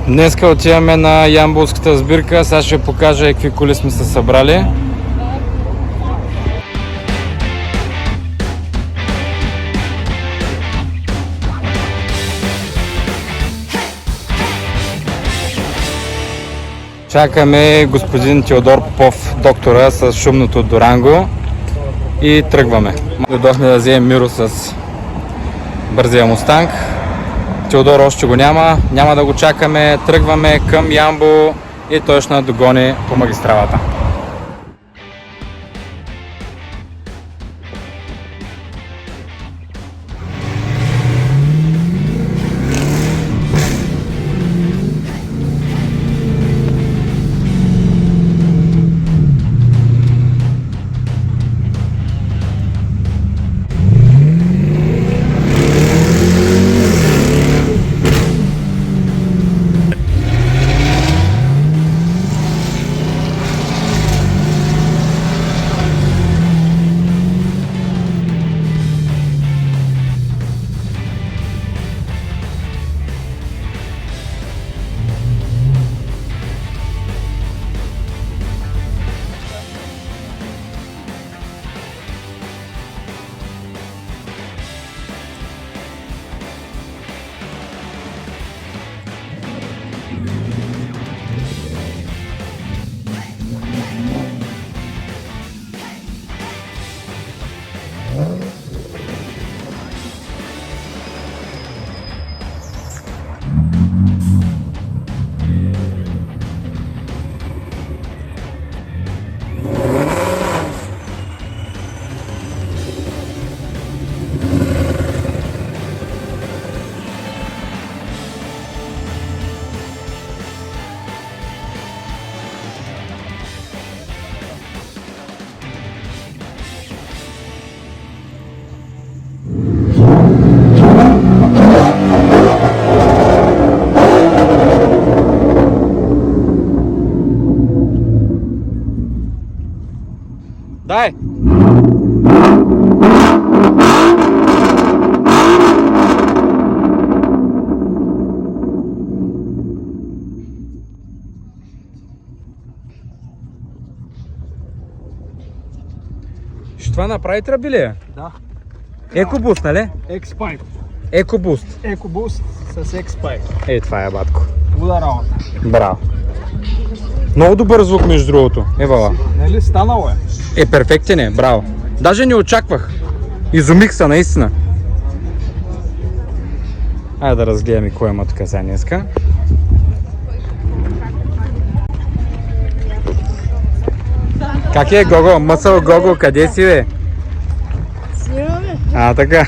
Днеска отиваме на ямболската сбирка. Сега ще покажа какви коли сме се събрали. Чакаме господин Теодор Попов, доктора с шумното Дуранго и тръгваме. Дойдохме да вземем Миро с бързия Мустанг. Теодор още го няма да го чакаме, тръгваме към Ямбол и той ще надогони по магистралата. Дай! Ще това направи тръби ли? Да. Екобуст, нали? Експайп. Екобуст. Екобуст с експайп. Ей, това е, батко. Луда работа. Браво. Много добър звук, между другото. Евала. Нали станало е? Перфектен е, браво. Даже не очаквах. Изумих се, наистина. Айде да разгледаме кое има тук сега днеска. Как е, Гого? Мъсъл Гого, къде си, бе? Снимаме. А, така.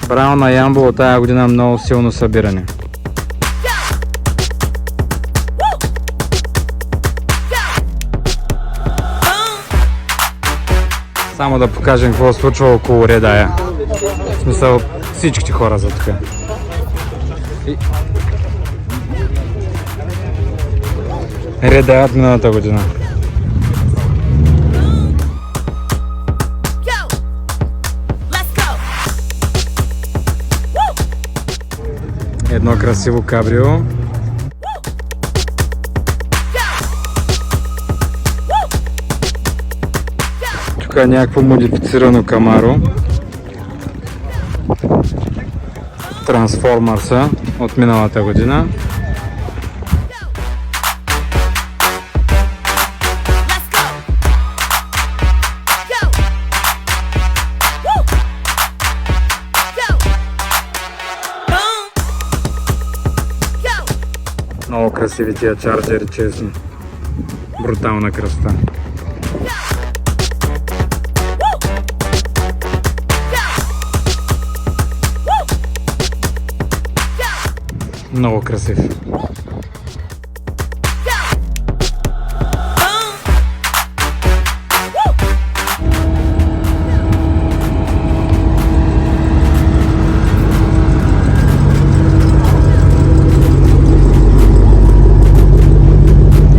Браво на Ямбол, тая година много силно събиране. Само да покажем какво се случва около Редая. В смисъл всичките хора за тук. Редая от миналата година. Едно красиво кабрио. Тук е някакво модифицирано Камаро. Трансформърса от миналата година. Много красиви тия чарджери, честно. Брутална красота. Много красив.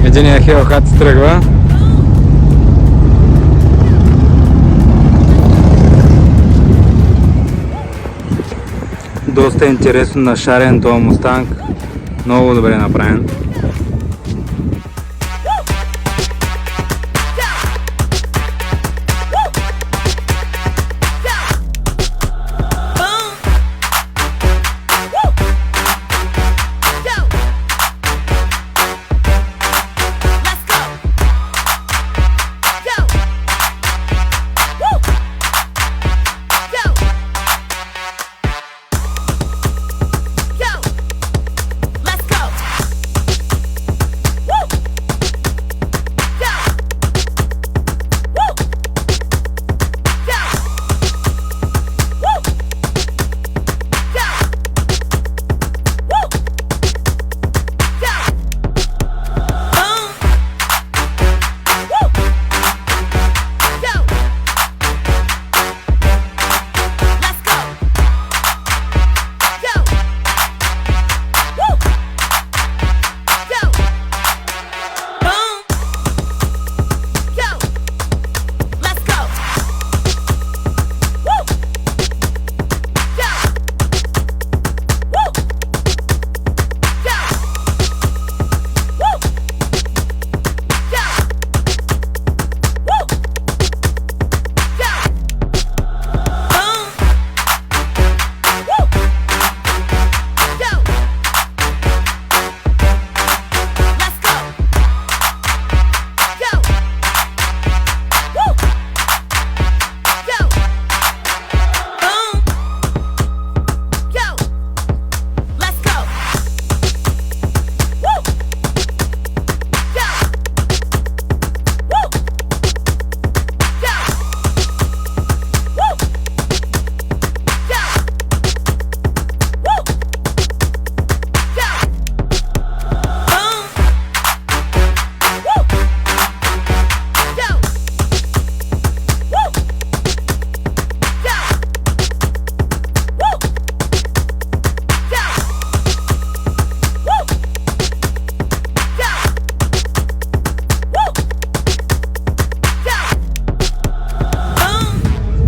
Единия Hellcat тръгва. Доста интересно нашарен този Мустанг. Много добре направен.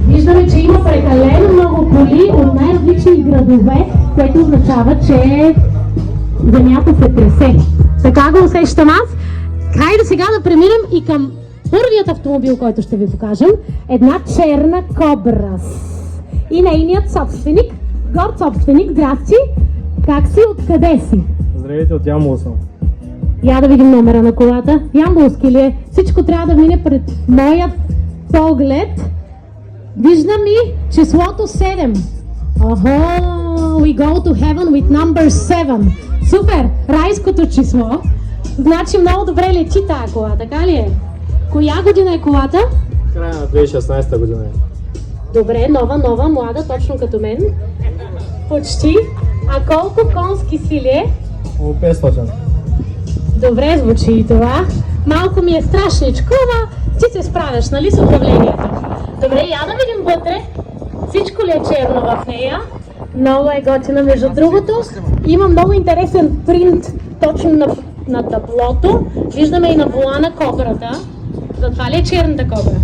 Виждаме, че има прекалено много коли от най-различни градове, което означава, че земята се тресе. Така го усещам аз. Хайде сега да преминем и към първият автомобил, който ще ви покажем. Една черна Кобра. И нейният собственик, горд собственик, здрасти. Как си? Откъде си? Здравейте, от Ямбол съм. Я да видим номера на колата. Ямболски ли е? Всичко трябва да мине пред моят поглед. Виждам и числото 7. We go to heaven with number 7. Супер! Райското число. Значи много добре лети тая кола, така ли е? Коя година е колата? Края на 2016 година е. Добре, нова, млада, точно като мен. Почти. А колко конски сили е? Около 500. Добре звучи и това. Малко ми е страшничко, ама ти се справяш, нали, с управлението? Добре, я да видим вътре. Всичко ли е черно в нея? Много е готина, между другото. Има много интересен принт точно на таблото. Виждаме и на волана кобрата. Затова ли е черната кобра?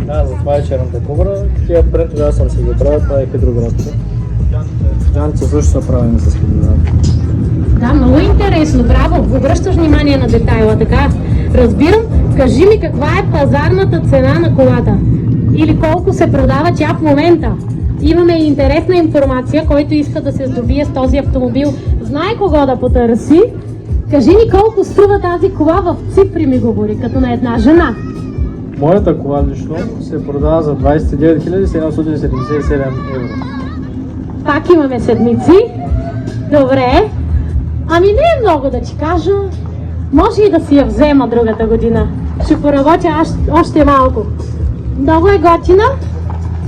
Да, затова е черната кобра. Тия принтове аз съм си ги правил, това е хидрографика. Жанци също са правени с хидрографика. Да, много интересно, браво, обръщаш внимание на детайла, така. Разбирам, кажи ми каква е пазарната цена на колата или колко се продава тя в момента. Имаме и интересна информация, който иска да се здобие с този автомобил. Знае кого да потърси. Кажи ми колко струва тази кола в цифри, ми говори, като на една жена. Моята кола лично се продава за 29 777 евро. Пак имаме седмици. Добре. Ами не е много да ти кажа. Може и да си я взема другата година. Ще поработя още малко. Много е готина.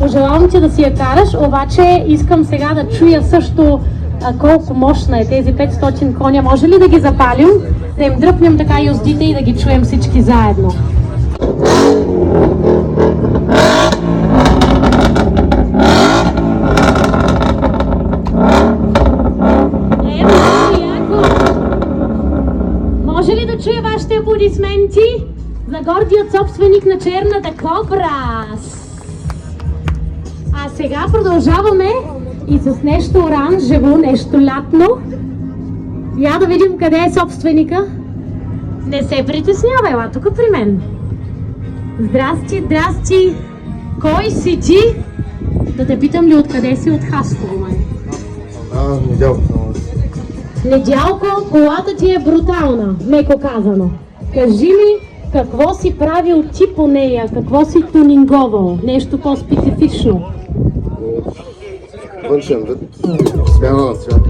Пожелавам ти да си я караш, обаче искам сега да чуя също колко мощна е тези 500 коня. Може ли да ги запалим, да им дръпнем така юздите и да ги чуем всички заедно? Може ли да чуя вашите аплодисменти за гордият собственик на черната кобра? А сега продължаваме и с нещо оранжево, нещо лятно. Я да видим къде е собственика. Не се притеснявай, ела тук при мен. Здрасти, здрасти. Кой си ти? Да те питам ли откъде си? От Хасково, май? Недялко. Недялко, колата ти е брутална, меко казано. Кажи ми, какво си правил ти по нея? Какво си тунинговал? Нещо по-специфично? Външен вид, смяна на цвят,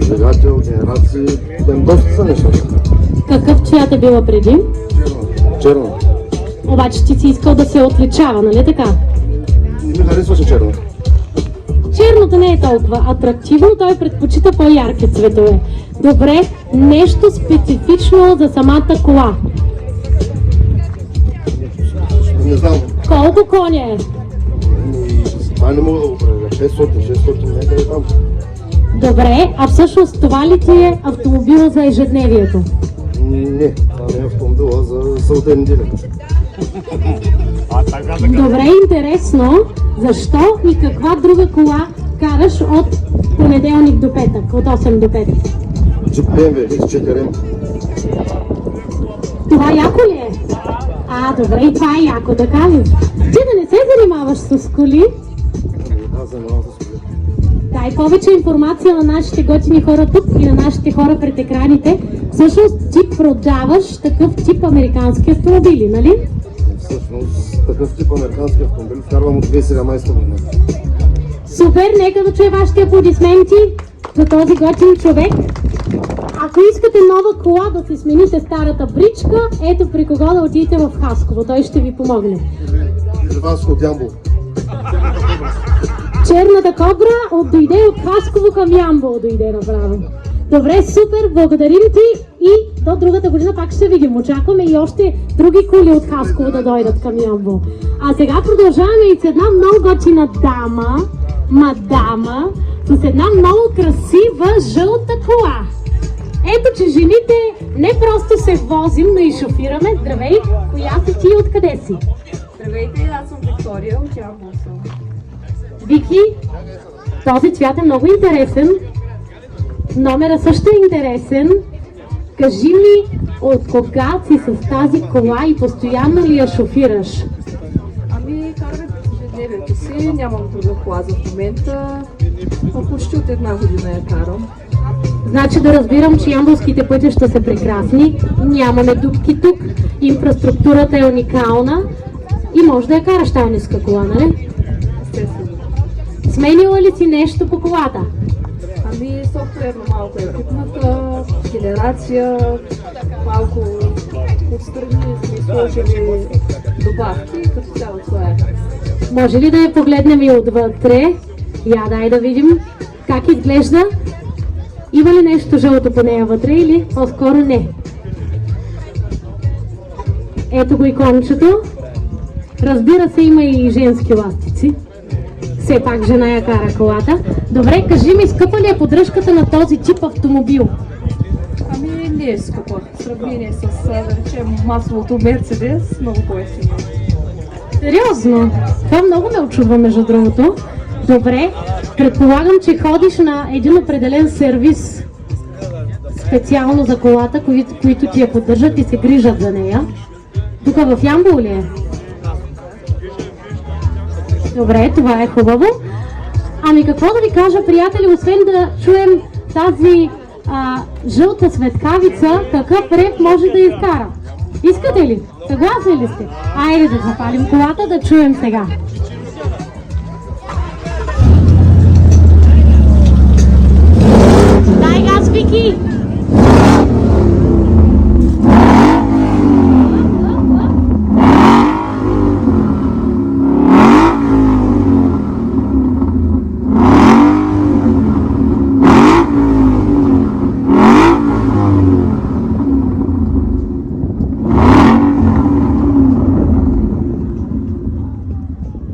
двигател, генерации, доста са неща. Какъв цвят е била преди? Черно. Обаче ти си искал да се отличава, нали така? Не ми харесваше черно. Черното не е толкова атрактивно, той предпочита по-ярки цветове. Добре, нещо специфично за самата кола. Не знам. Колко коня е? Това не мога да го правя. 600 някъде там. Добре, а всъщност това ли ти е автомобила за ежедневието? Не, това не е автомобила за събота и неделя. Добре, интересно, защо и каква друга кола караш от понеделник до петък, от 8 до 5? Джип BMW X4M. Това яко ли е? Добре, и това е яко, така ли? Ти да не се занимаваш с коли? Аз занимавам с коли. Дай повече информация на нашите готини хора тук и на нашите хора пред екраните. Всъщност ти продаваш такъв тип американски автомобили, нали? Всъщност такъв тип американски автомобил вкарвам от 2017 година. Супер, нека да чуя вашите аплодисменти за този готин човек. Ако искате нова кола да си смените старата бричка, ето при кого да отидете в Хасково, той ще ви помогне. Или Васко от Ямбол. Черната кобра дойде от Хасково към Ямбол, дойде направо. Добре, супер, благодарим ти и до другата година пак ще видим. Очакваме и още други коли от Хасково да дойдат към Ямбол. А сега продължаваме и с една много готина мадама, с една много красива жълта кола. Ето, че жените не просто се возим, но и шофираме. Здравей, коя си ти и откъде си? Здравейте, аз съм Виктория, от Ямбол съм. Вики, този цвят е много интересен. Номера също е интересен. Кажи ми, от кога си с тази кола и постоянно ли я шофираш? Ами, караме ежедневието си, нямам друга кола за момента, но почти от една година я карам. Значи да разбирам, че ямболските пътища са прекрасни, нямаме дупки тук, инфраструктурата е уникална и може да я караш тази ниска кола, нали? Естествено. Сменила ли си нещо по колата? Ами, софтуерно малко е екипната, генерация, малко отстрани сме сложили добавки, като цяло това е. Може ли да я погледнем и отвътре? Дай да видим как изглежда. Има ли нещо жълто по нея вътре или по-скоро не? Ето го икончето. Разбира се, има и женски ластици. Все пак жена я кара колата. Добре, кажи ми, скъпа ли е поддръжката на този тип автомобил? Ами, не е скъпа. В сравнение с, да речем, масовото Мерцедес, много по-ефтино. Сериозно? Това много ме очудва, между другото. Добре, предполагам, че ходиш на един определен сервис специално за колата, които ти я поддържат и се грижат за нея. Тук в Ямбол ли е? Добре, това е хубаво. Ами какво да ви кажа, приятели, освен да чуем тази жълта светкавица, какъв рев може да изкара? Искате ли? Съгласни ли сте? Айде да запалим колата, да чуем сега. Дай газ, Вики!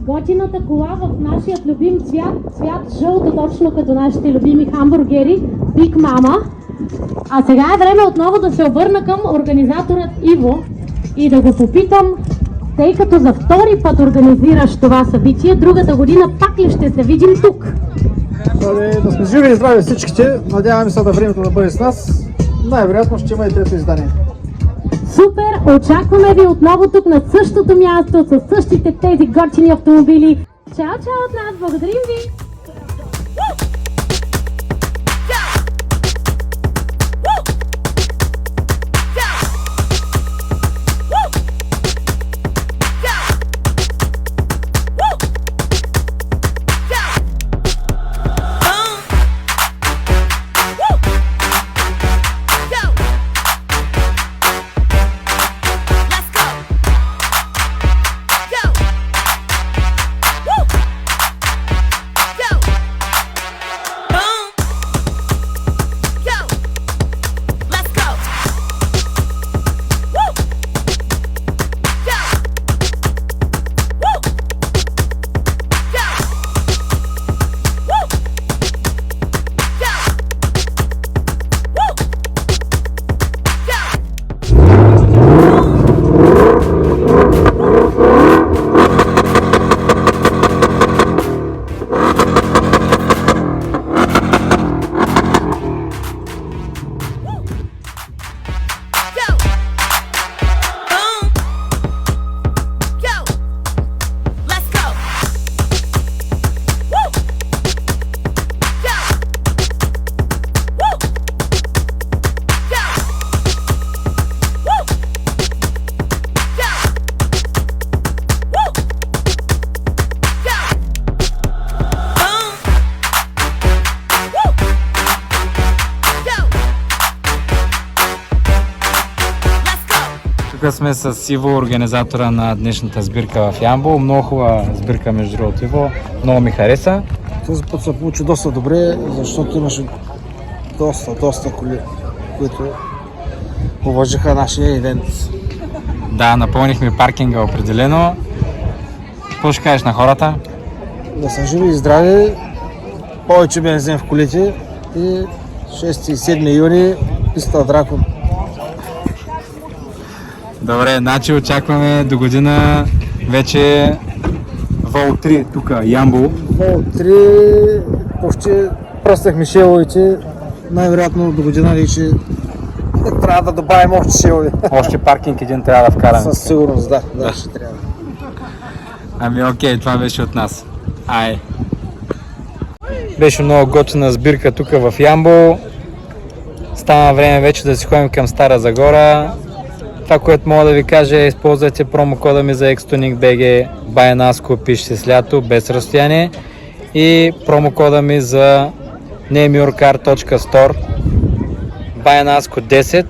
Готината кола в нашия любим цвят жълто, точно като нашите любими хамбургери, Big Mama. А сега е време отново да се обърна към организаторът Иво и да го попитам, тъй като за втори път организираш това събитие, другата година пак ли ще се видим тук? Да сме живи и здрави всичките, надяваме се да времето да бъде с нас. Най-вероятно ще има и трето издание. Супер! Очакваме ви отново тук на същото място, с същите тези готини автомобили. Чао, чао от нас! Благодарим ви! Тук сме с Иво, организатора на днешната сбирка в Ямбол. Много хубава сбирка, между другото, Иво. Много ми хареса. Този път се получи доста добре, защото имаше доста коли, които уважиха нашия ивент. Да, напълнихме паркинга определено. Какво ще кажеш на хората? Да са живи и здрави, повече бензин в колите и 6 и 7 юни писта Дракон. Добре, значи очакваме до година вече Вол 3 тук, Ямбол. Вол 3, почти пръстахме шеловете, най-вероятно до година вече трябва да добавим още шелови. Още паркинг един трябва да вкараме. Със сигурност, да, ще трябва. Ами окей, това беше от нас. Ай! Беше много готина сбирка тук в Ямбол. Стана време вече да си ходим към Стара Загора. Това, което мога да ви кажа е: използвайте промокода ми за XTUNING.BG BUYNASCO, пише с лято, без разстояние, и промокода ми за nameyourcar.store BUYNASCO 10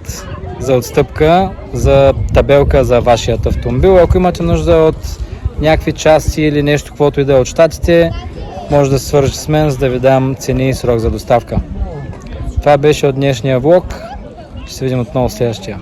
за отстъпка за табелка за вашият автомобил. Ако имате нужда от някакви части или нещо, каквото и да е от щатите, може да се свържете с мен, за да ви дам цени и срок за доставка. Това беше от днешния влог. Ще се видим отново в следващия.